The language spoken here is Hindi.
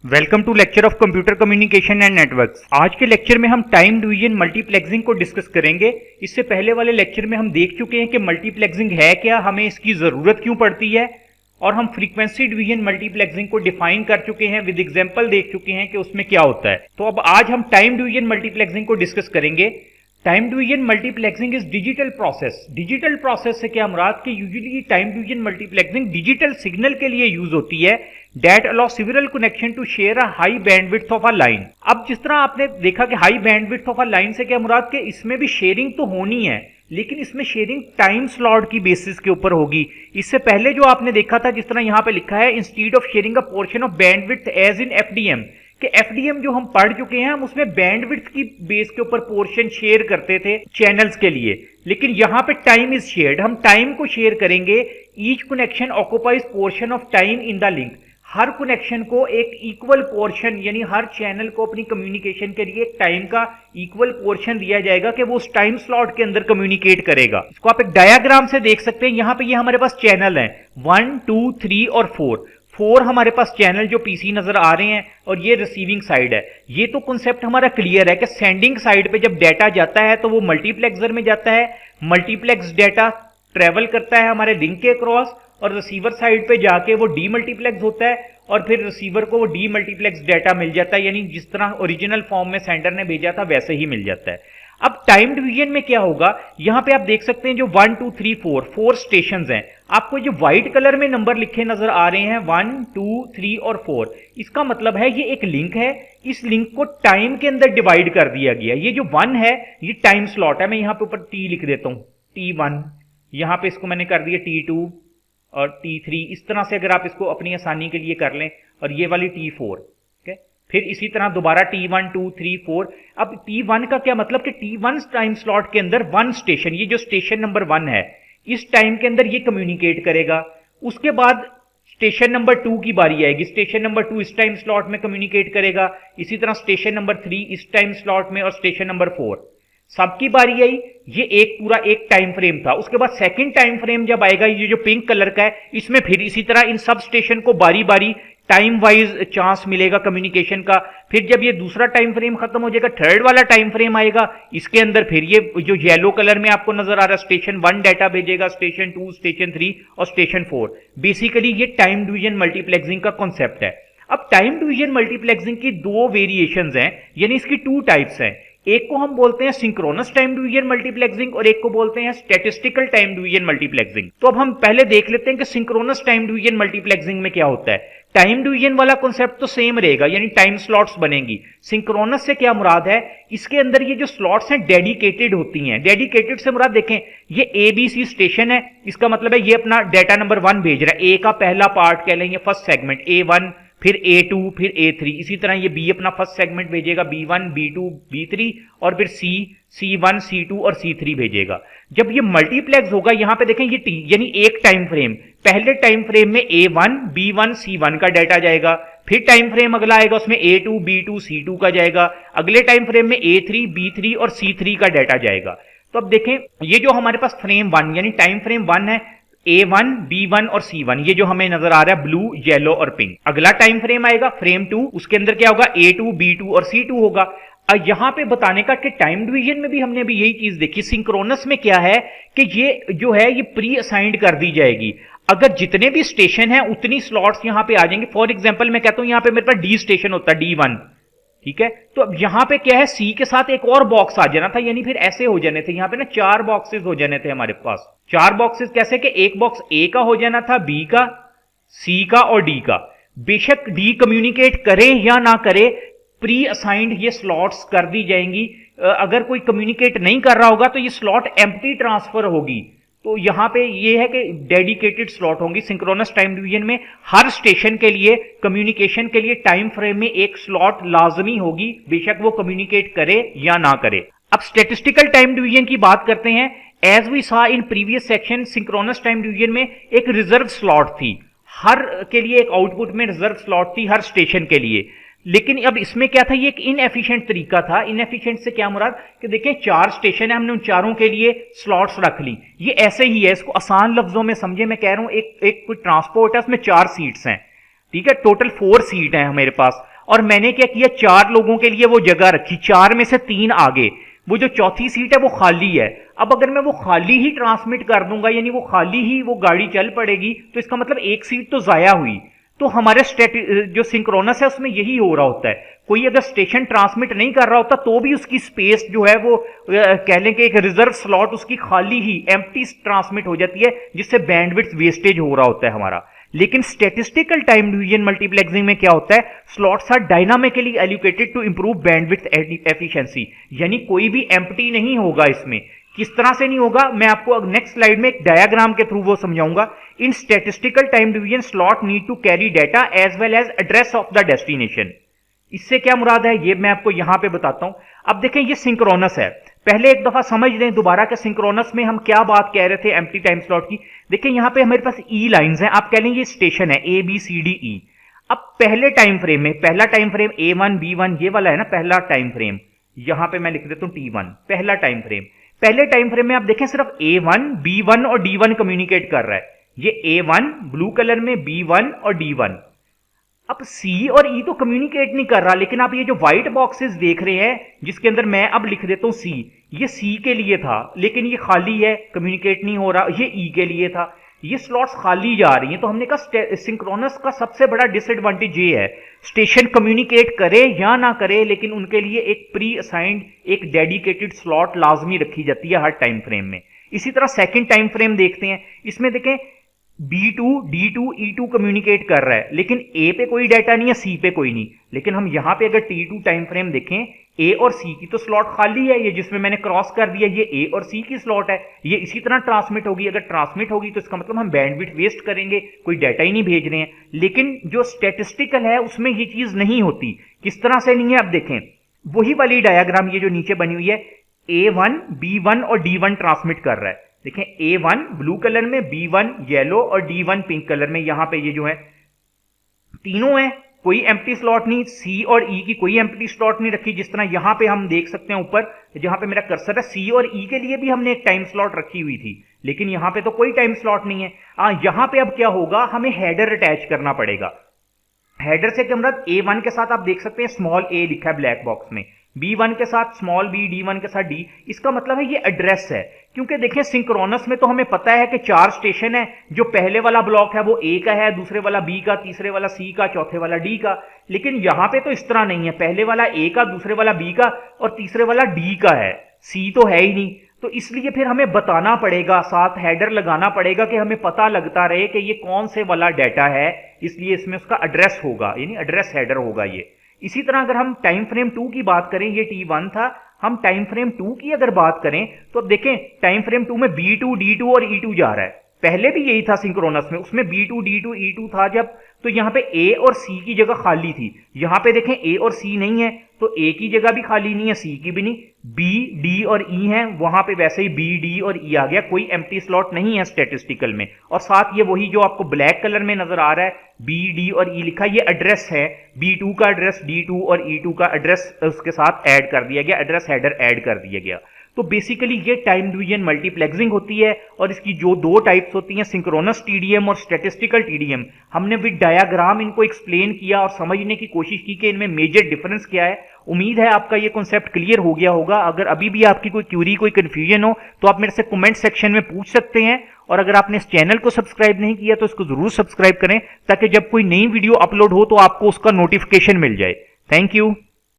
Welcome to lecture of computer communication and networks. आज के लेक्चर में हम टाइम डिवीजन मल्टीप्लेक्सिंग को डिस्कस करेंगे। इससे पहले वाले लेक्चर में हम देख चुके हैं कि मल्टीप्लेक्सिंग है क्या, हमें इसकी जरूरत क्यों पड़ती है, और हम फ्रीक्वेंसी डिवीजन मल्टीप्लेक्सिंग को डिफाइन कर चुके हैं, विद एग्जांपल देख चुके हैं कि उसमें क्या होता है। तो अब आज हम टाइम डिवीजन मल्टीप्लेक्सिंग को डिस्कस करेंगे। Time division multiplexing is digital process. Digital process से क्या मुराद कि usually time division multiplexing digital signal के लिए यूज होती है that allow several connection to share a high bandwidth of a line। अब जिस तरह आपने देखा कि high bandwidth of a line से क्या मुराद कि इसमें भी शेयरिंग तो होनी है, लेकिन इसमें शेयरिंग टाइम स्लॉट की बेसिस के ऊपर होगी। इससे पहले जो आपने देखा था, जिस तरह यहां पे लिखा है instead of sharing a portion of bandwidth as in FDM, कि एफडीएम जो हम पढ़ चुके हैं, हम उसमें बैंडविड्थ की बेस के ऊपर पोर्शन शेयर करते थे चैनल्स के लिए, लेकिन यहां पे टाइम इज शेयर्ड। हम टाइम को शेयर करेंगे। Each connection occupies portion of time in the link. Her connection को एक इक्वल पोर्शन, यानी हर चैनल को अपनी कम्युनिकेशन के लिए एक टाइम का इक्वल पोर्शन दिया जाएगा कि वो उस टाइम स्लॉट के अंदर कम्युनिकेट करेगा। इसको आप एक डायग्राम से देख सकते हैं। यहां पे ये हमारे पास चैनल हैं 1, 2, 3 और 4 हमारे पास चैनल जो पीसी नजर आ रहे हैं, और ये रिसीविंग साइड है। ये तो कॉन्सेप्ट हमारा क्लियर है कि सेंडिंग साइड पे जब डाटा जाता है तो वो मल्टीप्लेक्सर में जाता है, मल्टीप्लेक्स डाटा ट्रेवल करता है हमारे लिंक के क्रॉस, और रिसीवर साइड पे जाके वो डीमल्टीप्लेक्स होता है, और फिर रिसीवर को वो डीमल्टीप्लेक्स डाटा मिल जाता है, यानी जिस तरह ओरिजिनल फॉर्म में सेंडर ने भेजा था वैसे ही मिल जाता है। अब टाइम डिवीजन में क्या होगा, यहां पे आप देख सकते हैं जो 1, 2, 3, 4 स्टेशन हैं। आपको जो व्हाइट कलर में नंबर लिखे नजर आ रहे हैं 1, 2, 3 और 4, इसका मतलब है ये एक लिंक है। इस लिंक को टाइम के अंदर डिवाइड कर दिया गया। ये जो 1 है ये टाइम स्लॉट है। मैं यहां पे ऊपर टी लिख देता हूं, T1, यहां पे इसको मैंने कर दिया T2 और T3। इस तरह से अगर आप इसको अपनी आसानी के लिए कर लें, और ये वाली T4, ठीक है। फिर इसी तरह दोबारा T1, 2, 3, 4। अब T1 का क्या मतलब कि T1 टाइम स्लॉट के अंदर 1 स्टेशन, ये जो स्टेशन नंबर 1 है, इस टाइम के अंदर ये कम्युनिकेट करेगा। उसके बाद स्टेशन नंबर 2 की बारी आएगी। स्टेशन नंबर 2 इस टाइम स्लॉट में कम्युनिकेट करेगा। इसी तरह स्टेशन नंबर 3 इस टाइम स्लॉट में, और स्टेशन नंबर 4 सबकी बारी आई। ये एक पूरा एक टाइम फ्रेम था। उसके बाद सेकंड टाइम फ्रेम जब आएगा, ये जो पिंक कलर का है, इसमें फिर इसी तरह इन सब स्टेशन को बारी बारी टाइम वाइज चांस मिलेगा कम्युनिकेशन का। फिर जब ये दूसरा टाइम फ्रेम खत्म हो जाएगा, थर्ड वाला टाइम फ्रेम आएगा। इसके अंदर फिर ये जो येलो कलर में आपको नजर आ रहा है, स्टेशन 1 डाटा भेजेगा, स्टेशन 2, स्टेशन 3 और स्टेशन 4। बेसिकली ये टाइम डिवीजन मल्टीप्लेक्सिंग का कॉन्सेप्ट है। अब टाइम डिवीजन मल्टीप्लेक्सिंग की 2 वेरिएशंस हैं, यानी इसकी 2 टाइप्स हैं। एक को हम बोलते हैं सिंक्रोनस टाइम डिवीजन मल्टीप्लेक्सिंग, और एक को बोलते हैं स्टैटिस्टिकल टाइम डिवीजन मल्टीप्लेक्सिंग। तो अब हम पहले देख लेते हैं कि सिंक्रोनस टाइम डिवीजन मल्टीप्लेक्सिंग में क्या होता है। टाइम डिवीजन वाला कॉन्सेप्ट तो सेम रहेगा, यानी टाइम स्लॉट्स बनेंगी। सिंक्रोनस से क्या मुराद है, इसके अंदर ये जो स्लॉट्स हैं डेडिकेटेड होती हैं। डेडिकेटेड से मुराद देखें, ये ABC स्टेशन है, इसका मतलब है ये अपना डाटा नंबर 1 भेज रहा है। ए का पहला पार्ट कह लेंगे फर्स्ट सेगमेंट A1, फिर A2, फिर A3। इसी तरह ये B अपना फर्स्ट सेगमेंट भेजेगा, B1, B2, B3, और फिर C1, C2 और C3 भेजेगा। जब ये मल्टीप्लेक्स होगा, यहां पे देखें ये T, यानी एक टाइम फ्रेम, पहले टाइम फ्रेम में A1, B1, C1 का डाटा जाएगा। फिर टाइम फ्रेम अगला आएगा, उसमें A2, B2, C2 का जाएगा। अगले टाइम फ्रेम में A3, B3 और C3 का डाटा जाएगा। तो अब देखें, ये जो हमारे पास फ्रेम 1 यानी टाइम फ्रेम 1 है, A1, B1 और C1, ये जो हमें नजर आ रहा है ब्लू, येलो और पिंक। अगला टाइम फ्रेम आएगा फ्रेम 2, उसके अंदर क्या होगा, A2, B2 और C2 होगा। यहां पे बताने का कि टाइम डिवीजन में भी हमने अभी यही चीज देखी। सिंक्रोनस में क्या है कि ये जो है ये प्री असाइंड कर दी जाएगी। अगर जितने भी स्टेशन हैं उतनी स्लॉट्स यहां पे आ जाएंगे। फॉर एग्जांपल मैं कहता हूं यहां पे मेरे पास D स्टेशन होता है, D1, ठीक है। तो अब यहां पे क्या है, C के साथ एक और बॉक्स आ जाना था, यानी फिर ऐसे हो जाने थे। यहां पे ना 4 बॉक्सेस हो जाने थे हमारे पास। 4 बॉक्सेस कैसे कि एक बॉक्स A का हो जाना था, B का, C का और D का। बेशक D कम्युनिकेट करे या ना करे, प्री असाइंड ये स्लॉट्स कर दी जाएंगी। अगर कोई कम्युनिकेट नहीं कर रहा होगा तो ये स्लॉट एम्प्टी ट्रांसफर होगी। तो यहां पे ये है कि डेडिकेटेड स्लॉट होंगी। सिंक्रोनस टाइम डिवीजन में हर स्टेशन के लिए कम्युनिकेशन के लिए टाइम फ्रेम में एक स्लॉट लाजमी होगी, बेशक वो कम्युनिकेट करे या ना करे। अब स्टैटिस्टिकल टाइम डिवीजन की बात करते हैं। As we saw in previous section, synchronous time division में एक रिजर्व स्लॉट थी, हर के लिए एक आउटपुट में रिजर्व स्लॉट थी हर स्टेशन के लिए। लेकिन अब इसमें क्या था, ये एक इनएफिशिएंट तरीका था। इनएफिशिएंट से क्या मुराद कि देखें 4 स्टेशन है, हमने उन चारों के लिए स्लॉट्स रख ली। ये ऐसे ही है, इसको आसान लफ्जों में समझे, मैं कह रहा हूं एक कोई ट्रांसपोर्ट है, उसमें 4 सीट्स हैं, ठीक है, टोटल 4 सीट है मेरे पास। और मैंने क्या किया, 4 लोगों के लिए वो जगह रखी, 4 में से 3 आगे, वो जो चौथी सीट है वो खाली है। अब अगर मैं वो खाली ही ट्रांसमिट कर दूंगा, यानी वो खाली ही वो गाड़ी चल पड़ेगी, तो इसका मतलब एक सीट तो जाया हुई। तो हमारे जो सिंक्रोनस है उसमें यही हो रहा होता है। कोई अगर स्टेशन ट्रांसमिट नहीं कर रहा होता तो भी उसकी स्पेस जो है वो कह लें कि एक रिजर्व स्लॉट उसकी खाली ही एम्प्टी ट्रांसमिट हो जाती है, जिससे बैंडविड्थ वेस्टेज हो रहा होता है हमारा। लेकिन स्टैटिस्टिकल टाइम डिवीजन मल्टीप्लेक्सिंग में क्या होता है, slots are dynamically allocated to improve bandwidth efficiency, यानी कोई भी एम्प्टी नहीं होगा इसमें। किस तरह से नहीं होगा, मैं आपको नेक्स्ट स्लाइड में एक डायग्राम के थ्रू वो समझाऊंगा। In statistical time division slot need to carry data as well as address of the destination. इससे क्या मुराद है ये मैं आपको यहां पे बताता हूं। अब देखें ये सिंक्रोनस है, पहले एक दफा समझ लें दोबारा कि सिंक्रोनस में हम क्या बात कह रहे थे एम्प्टी टाइम स्लॉट की। देखिए यहां पे हमारे पास ई लाइंस हैं, आप कह लें ये स्टेशन है A B C D E. अब पहले टाइम फ्रेम में, पहला टाइम फ्रेम A1 B1 ये वाला है ना पहला टाइम फ्रेम, यहां पे मैं लिख देता हूं T1 पहला टाइम फ्रेम। पहले टाइम फ्रेम में आप देखें सिर्फ A1 B1 और D1 कम्युनिकेट कर रहा है, ये A1 ब्लू कलर में, B1 और D1। अब C और E तो कम्युनिकेट नहीं कर रहा, लेकिन आप ये जो व्हाइट बॉक्सेस देख रहे हैं जिसके अंदर मैं अब लिख देता हूं C, ये C के लिए था लेकिन ये खाली है, कम्युनिकेट नहीं हो रहा, ये E के लिए था, ये स्लॉट्स खाली जा रही हैं। तो हमने कहा सिंक्रोनस का सबसे बड़ा डिसएडवांटेज ये है, स्टेशन कम्युनिकेट करे या ना करे लेकिन उनके लिए एक प्री असाइंड एक डेडिकेटेड स्लॉट लाजमी रखी जाती है हर टाइम फ्रेम में। इसी तरह सेकंड टाइम फ्रेम देखते हैं, इसमें देखें B2 D2 E2 कम्युनिकेट कर रहा है लेकिन A पे कोई डाटा नहीं है, C पे कोई नहीं। लेकिन हम यहां पे अगर T2 टाइम फ्रेम देखें, A और C की तो स्लॉट खाली है, ये जिसमें मैंने क्रॉस कर दिया ये A और C की स्लॉट है, ये इसी तरह ट्रांसमिट होगी। अगर ट्रांसमिट होगी तो इसका मतलब हम बैंडविड्थ वेस्ट करेंगे, कोई डाटा ही नहीं भेज रहे हैं। लेकिन जो स्टैटिस्टिकल है उसमें ये चीज नहीं होती। किस तरह से नहीं है, अब देखें वही वाली डायग्राम ये जो नीचे बनी हुई है, A1 B1 और D1 ट्रांसमिट कर रहा है। देखें A1 ब्लू कलर में, B1 येलो और D1 पिंक कलर में। यहां पे ये जो है तीनों है, कोई एम्प्टी स्लॉट नहीं, C और E की कोई एम्प्टी स्लॉट नहीं रखी। जिस तरह यहां पे हम देख सकते हैं ऊपर जहां पे मेरा कर्सर है, C और E के लिए भी हमने एक टाइम स्लॉट रखी हुई थी, लेकिन यहां पे तो कोई टाइम स्लॉट नहीं है। यहां पे अब क्या होगा, हमें हेडर अटैच करना पड़ेगा। हेडर से क्या मतलब, A1 के साथ आप देख सकते हैं स्मॉल a लिखा है ब्लैक बॉक्स में, B1 के साथ स्मॉल b, D1 के साथ D। इसका मतलब है ये एड्रेस है, क्योंकि देखें सिंक्रोनस में तो हमें पता है कि 4 स्टेशन है, जो पहले वाला ब्लॉक है वो A का है, दूसरे वाला B का, तीसरे वाला C का, चौथे वाला D का। लेकिन यहां पे तो इस तरह नहीं है, पहले वाला A का, दूसरे वाला B का और तीसरे वाला D का है, C तो है ही नहीं। तो इसलिए फिर हमें बताना पड़ेगा, साथ हेडर लगाना पड़ेगा कि हमें पता लगता रहे कि ये कौन से वाला डाटा है, इसलिए इसमें उसका एड्रेस होगा, यानी एड्रेस हेडर होगा ये। इसी तरह अगर हम टाइम फ्रेम 2 की बात करें, ये T1 था, हम टाइम फ्रेम 2 की अगर बात करें तो अब देखें टाइम फ्रेम 2 में B2 D2 और E2 जा रहा है। पहले भी यही था सिंक्रोनस में, उसमें B2 D2 E2 था जब, तो यहां पे A और C की जगह खाली थी। यहां पे देखें A और C नहीं है, तो A की जगह भी खाली नहीं है, C की भी नहीं, B D और E है, वहां पे वैसे ही B D और E आ गया, कोई एम्प्टी स्लॉट नहीं है स्टैटिस्टिकल में। और साथ ये वही जो आपको ब्लैक कलर में नजर आ रहा है B D और E लिखा, ये एड्रेस है, B2 का एड्रेस D2 और E2 का एड्रेस उसके साथ ऐड कर दिया गया, एड्रेस हेडर ऐड कर दिया गया। तो बेसिकली ये टाइम डिवीजन मल्टीप्लेक्सिंग होती है, और इसकी जो 2 टाइप्स होती हैं, सिंक्रोनस टीडीएम और स्टैटिस्टिकल टीडीएम, हमने विद डायग्राम इनको एक्सप्लेन किया और समझने की कोशिश की कि इनमें मेजर डिफरेंस क्या है। उम्मीद है आपका ये कॉन्सेप्ट क्लियर हो गया होगा। अगर अभी भी आपकी कोई क्यूरी, कोई कंफ्यूजन हो तो आप मेरे से कमेंट सेक्शन में पूछ सकते हैं। और अगर आपने इस चैनल को सब्सक्राइब नहीं किया तो इसको जरूर सब्सक्राइब करें, ताकि जब कोई नई वीडियो अपलोड हो तो आपको उसका नोटिफिकेशन मिल जाए। Thank you.